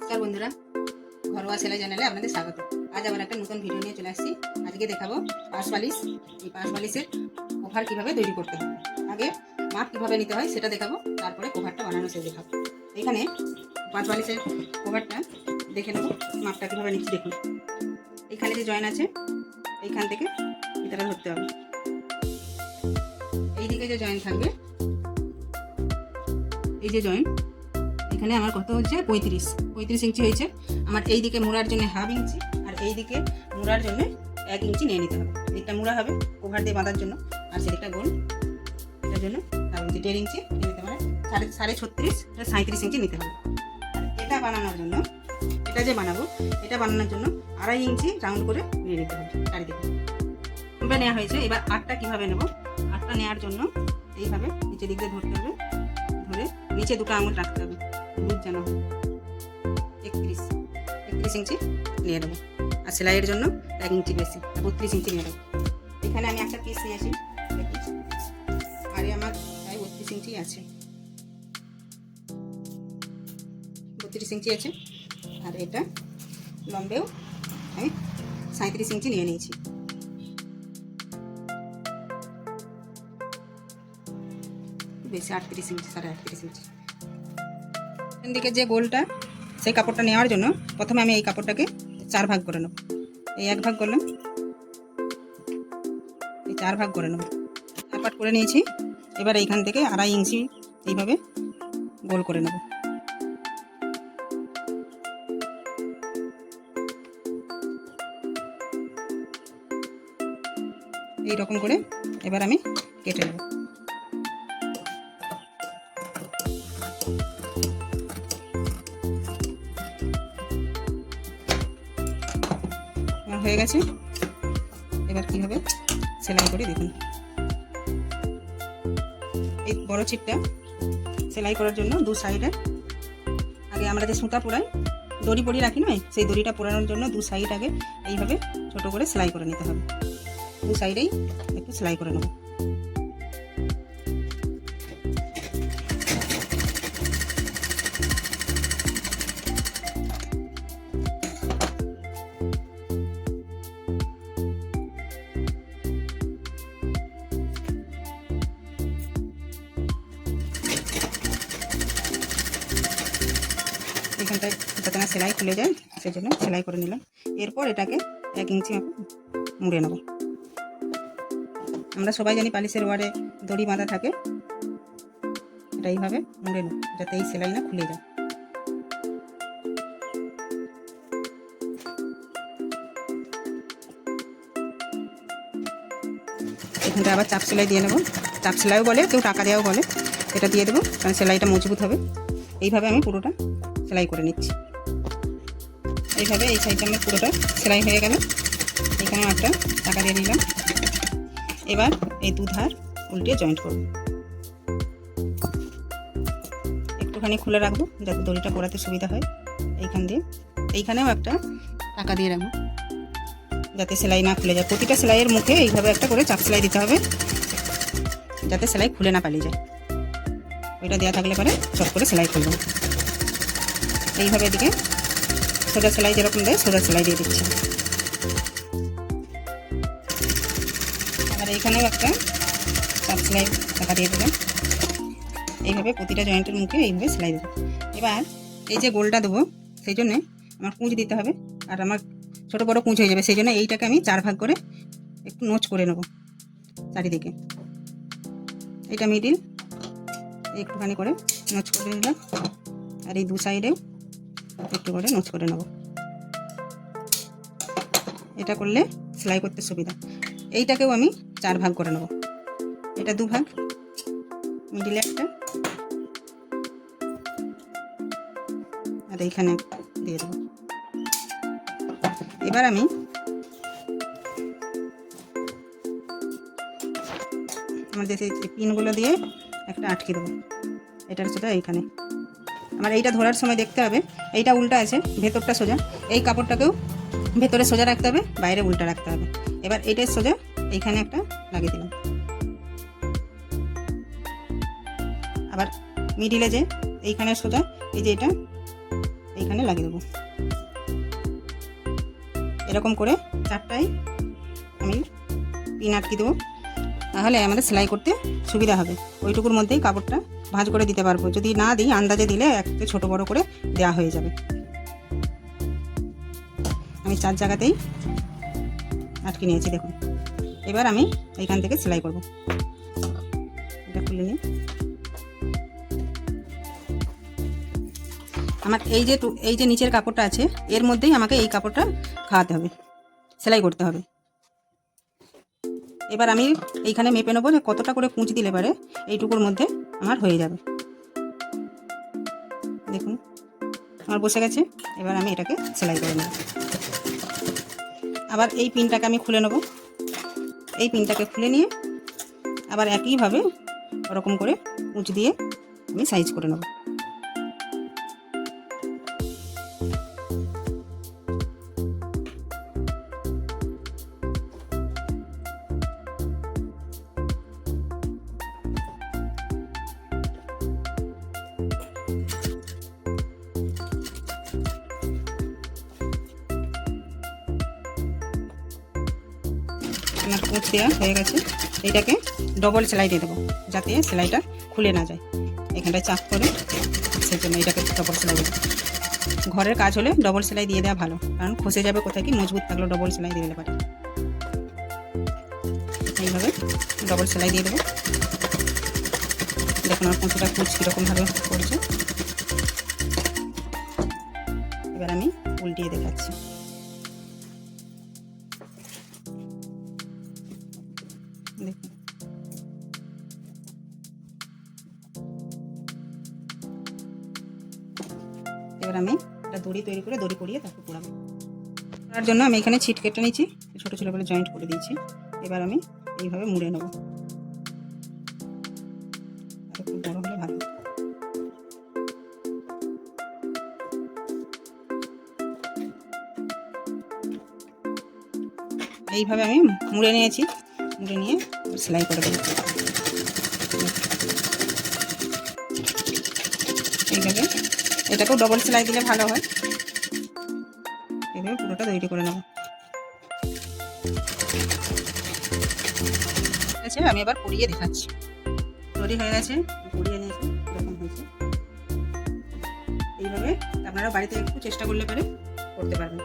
নমস্কার বন্ধুরা, ঘরোয়া সেলাই চ্যানেলে আপনাদের স্বাগত। আজ আবার একটা নতুন ভিডিও নিয়ে চলে আসছি। আজকে দেখাবো পাশ বালিশ। এই পাশ বালিশের কভার কিভাবে তৈরি করতে হয়, আগে মাপ কিভাবে নিতে হয় সেটা দেখাবো, তারপরে কভারটা বানানো সে দেখাবো। এখানে পাশ বালিশের কভারটা দেখে নেবো, মাপটা কিভাবে নিচ্ছি দেখুন। এইখানে যে জয়েন আছে, এইখান থেকে এটা ধরতে হবে। এইদিকে যে জয়েন থাকবে, এই যে জয়েন, এখানে আমার কত হচ্ছে 35 ইঞ্চি হয়েছে। আমার এই দিকে মোড়ার জন্য হাফ ইঞ্চি, আর এই দিকে মোড়ার জন্য 1 ইঞ্চি নিয়ে নিতে হবে। এদিকটা মোড়া হবে কভার দিয়ে বাঁধার জন্য, আর সেদিকটা গোল, এটার জন্য হাফ ইঞ্চি 1.5 ইঞ্চি নিয়ে নিতে হবে। 36.5 এটা 37 ইঞ্চি নিতে হবে। আর এটা বানানোর জন্য, এটা যে বানাবো, এটা বানানোর জন্য 2.5 ইঞ্চি রাউন্ড করে নিয়ে নিতে হবে চারিদিকে। এটা নেওয়া হয়েছে। এবার আটটা কিভাবে নেব, আটটা নেওয়ার জন্য এইভাবে নিচের দিক দিয়ে ধরতে হবে, ধরে নিচে দুটো আঙুল রাখতে হবে, দুধ যেন 31 ইঞ্চি নিয়ে নেবো। আর সেলাইয়ের জন্য 1 ইঞ্চি বেশি, 32 ইঞ্চি নিয়ে নেবো। এখানে আমি একটা পিস নিয়েছি, আর আমার প্রায় 32 ইঞ্চি আছে, 32 ইঞ্চি আছে। আর এটা লম্বেও আমি 37 ইঞ্চি নিয়ে নিয়েছি। বেশি 38 ইঞ্চি, 38.5 ইঞ্চি। দিকে যে গোলটা, সেই কাপড়টা নেওয়ার জন্য প্রথমে আমি এই কাপড়টাকে 4 ভাগ করে নেব। এই 1 ভাগ করলাম, এই 4 ভাগ করে নেব। 1 পাট করে নিয়েছি। এবার এইখান থেকে 2.5 ইঞ্চি এইভাবে গোল করে নেব। এই রকম করে এবার আমি কেটে নেব। হয়ে গেছে। এবার কিভাবে সেলাই করে দেখুন। এই বড় ছিটটা সেলাই করার জন্য দু সাইডে, আগে আমরা যে সুতা পোড়াই, দড়ি পরিয়ে রাখি নয়, সেই দড়িটা পোড়ানোর জন্য দু সাইড আগে এইভাবে ছোট করে সেলাই করে নিতে হবে। দু সাইডেই একটু সেলাই করে নেব। এখানটায় যাতে না সেলাই খুলে যায় সেই জন্য সেলাই করে নিলাম। এরপর এটাকে 1 ইঞ্চি মুড়ে নেব। আমরা সবাই জানি পালিশের ওয়ারে দড়ি বাঁধা থাকে, এটা এইভাবে মুড়ে নেব যাতে এই সেলাই না খুলে যায়। এখানটা আবার চাপ সেলাই দিয়ে নেব। চাপ সেলাইও বলে, কেউ টাকা দেওয়াও বলে। এটা দিয়ে দেবো কারণ সেলাইটা মজবুত হবে। এইভাবে আমি পুরোটা সেলাই করে নিচ্ছি। এইভাবে এই সাইডটা আমার পুরোটা সেলাই হয়ে গেল। এখানে একটা টাকা দিয়ে নিলাম। এবার এই দুধার উল্টিয়ে জয়েন্ট করব। একটুখানি খুলে রাখবো যাতে দড়িটা পরাতে সুবিধা হয়। এইখান দিয়ে এইখানেও একটা টাকা দিয়ে রাখবো যাতে সেলাই না খুলে যায়। প্রতিটা সেলাইয়ের মুখে এইভাবে একটা করে চাপ সেলাই দিতে হবে যাতে সেলাই খুলে না পালিয়ে যায়। ওইটা দেওয়া থাকলে পরে চট করে সেলাই করবো। এইভাবে এদিকে সোজা সেলাই যেরকম দেয় সোজা সেলাই দিয়ে দিচ্ছি। আর এইখানেও একটা চাপ সেলাই টাকা দিয়ে দিলাম। এইভাবে প্রতিটা জয়েন্টের মুখে এইভাবে সেলাই দেবো। এবার এই যে গোলটা দেবো, সেই জন্যে আমার কুঁচ দিতে হবে, আর আমার ছোটো বড়ো কুঁচ হয়ে যাবে। সেই জন্য এইটাকে আমি 4 ভাগ করে একটু নোচ করে নেব চারিদিকে। এইটা মিডিল, একটুখানি করে নোচ করে নিলাম, আর এই দু সাইডেও একটু করে নোচ করে নেব। এটা করলে সেলাই করতে সুবিধা। এইটাকেও আমি 4 ভাগ করে নেব। এটা 2 ভাগ, মিডিলে একটা, আর এইখানে দিয়ে দেবো। এবার আমি আমাদের সেই পিনগুলো দিয়ে একটা আটকে দেবো। এটার সোজা এইখানে। আমার এইটা ধরার সময় দেখতে হবে এইটা উল্টা আছে, ভেতরটা সোজা। এই কাপড়টাকেও ভেতরে সোজা রাখতে হবে, বাইরে উল্টা রাখতে হবে। এবার এইটার সোজা এইখানে একটা লাগিয়ে দিলাম। আবার মিডিলে যে এইখানে সোজা, এই যে এটা এইখানে লাগিয়ে দেবো। এরকম করে 4টায় আমি পিন আটকে দেবো, তাহলে আমাদের সেলাই করতে সুবিধা হবে। ওইটুকুর মধ্যেই কাপড়টা ভাঁজ করে দিতে পারবো। যদি না দিই, আন্দাজে দিলে একটু ছোট বড় করে দেওয়া হয়ে যাবে। আমি 4 জায়গাতেই আটকে নিয়েছি, দেখুন। এবার আমি এইখান থেকে সেলাই করব। এটা খুলে নিই। আমার এই যে নিচের কাপড়টা আছে, এর মধ্যেই আমাকে এই কাপড়টা খাওয়াতে হবে, সেলাই করতে হবে। এবার আমি এইখানে মেপে নেবো যে কতটা করে কুঁচ দিলে পারে এইটুকুর মধ্যে আমার হয়ে যাবে। দেখুন আমার বসে গেছে। এবার আমি এটাকে সেলাই করে নেব। আবার এই পিনটাকে আমি খুলে নেব। এই পিনটাকে খুলে নিয়ে আবার একইভাবে ওরকম করে কুঁচ দিয়ে আমি সাইজ করে নেব। আমার কুঁচ দেওয়া হয়ে গেছে। এইটাকে ডবল সেলাই দিয়ে দেবো, যাতে সেলাইটা খুলে না যায়। এখানটায় চাপ করে, সেই জন্য এটাকে ডবল সেলাই দেবো। ঘরের কাজ হলে ডবল সেলাই দিয়ে দেওয়া ভালো, কারণ খসে যাবে কোথায় কি, মজবুত থাকলেও ডবল সেলাই দিয়ে দিলে পারে। এইভাবে ডবল সেলাই দিয়ে দেবো। দেখুন আমার কুঁচটা কীরকমভাবে পড়ছে। এবার আমি উল্টিয়ে দেখাচ্ছি। দেখুন এবার আমি একটা দড়ি তৈরি করে দড়ি পরিয়ে তারপর পোড়াবো। তার জন্য আমি এখানে ছিট কেটে নিয়েছি, ছোটো ছোটো করে জয়েন্ট করে দিয়েছি। এবার আমি এইভাবে মুড়ে নেব। আর একটু বড় হলে ভালো। এইভাবে আমি মুড়ে নিয়েছি। মুড়ে নিয়ে সেলাই করে দেবো। এইভাবে এটাকেও ডবল সেলাই দিলে ভালো হয়। এইভাবে পুরোটা তৈরি করে নেব। আচ্ছা, আমি এবার পরিয়ে দেখাচ্ছি। তৈরি হয়ে গেছে, পরিয়ে নিয়েছি, এরকম হয়েছে। এইভাবে আপনারা বাড়িতে একটু চেষ্টা করলে পারে করতে পারবেন।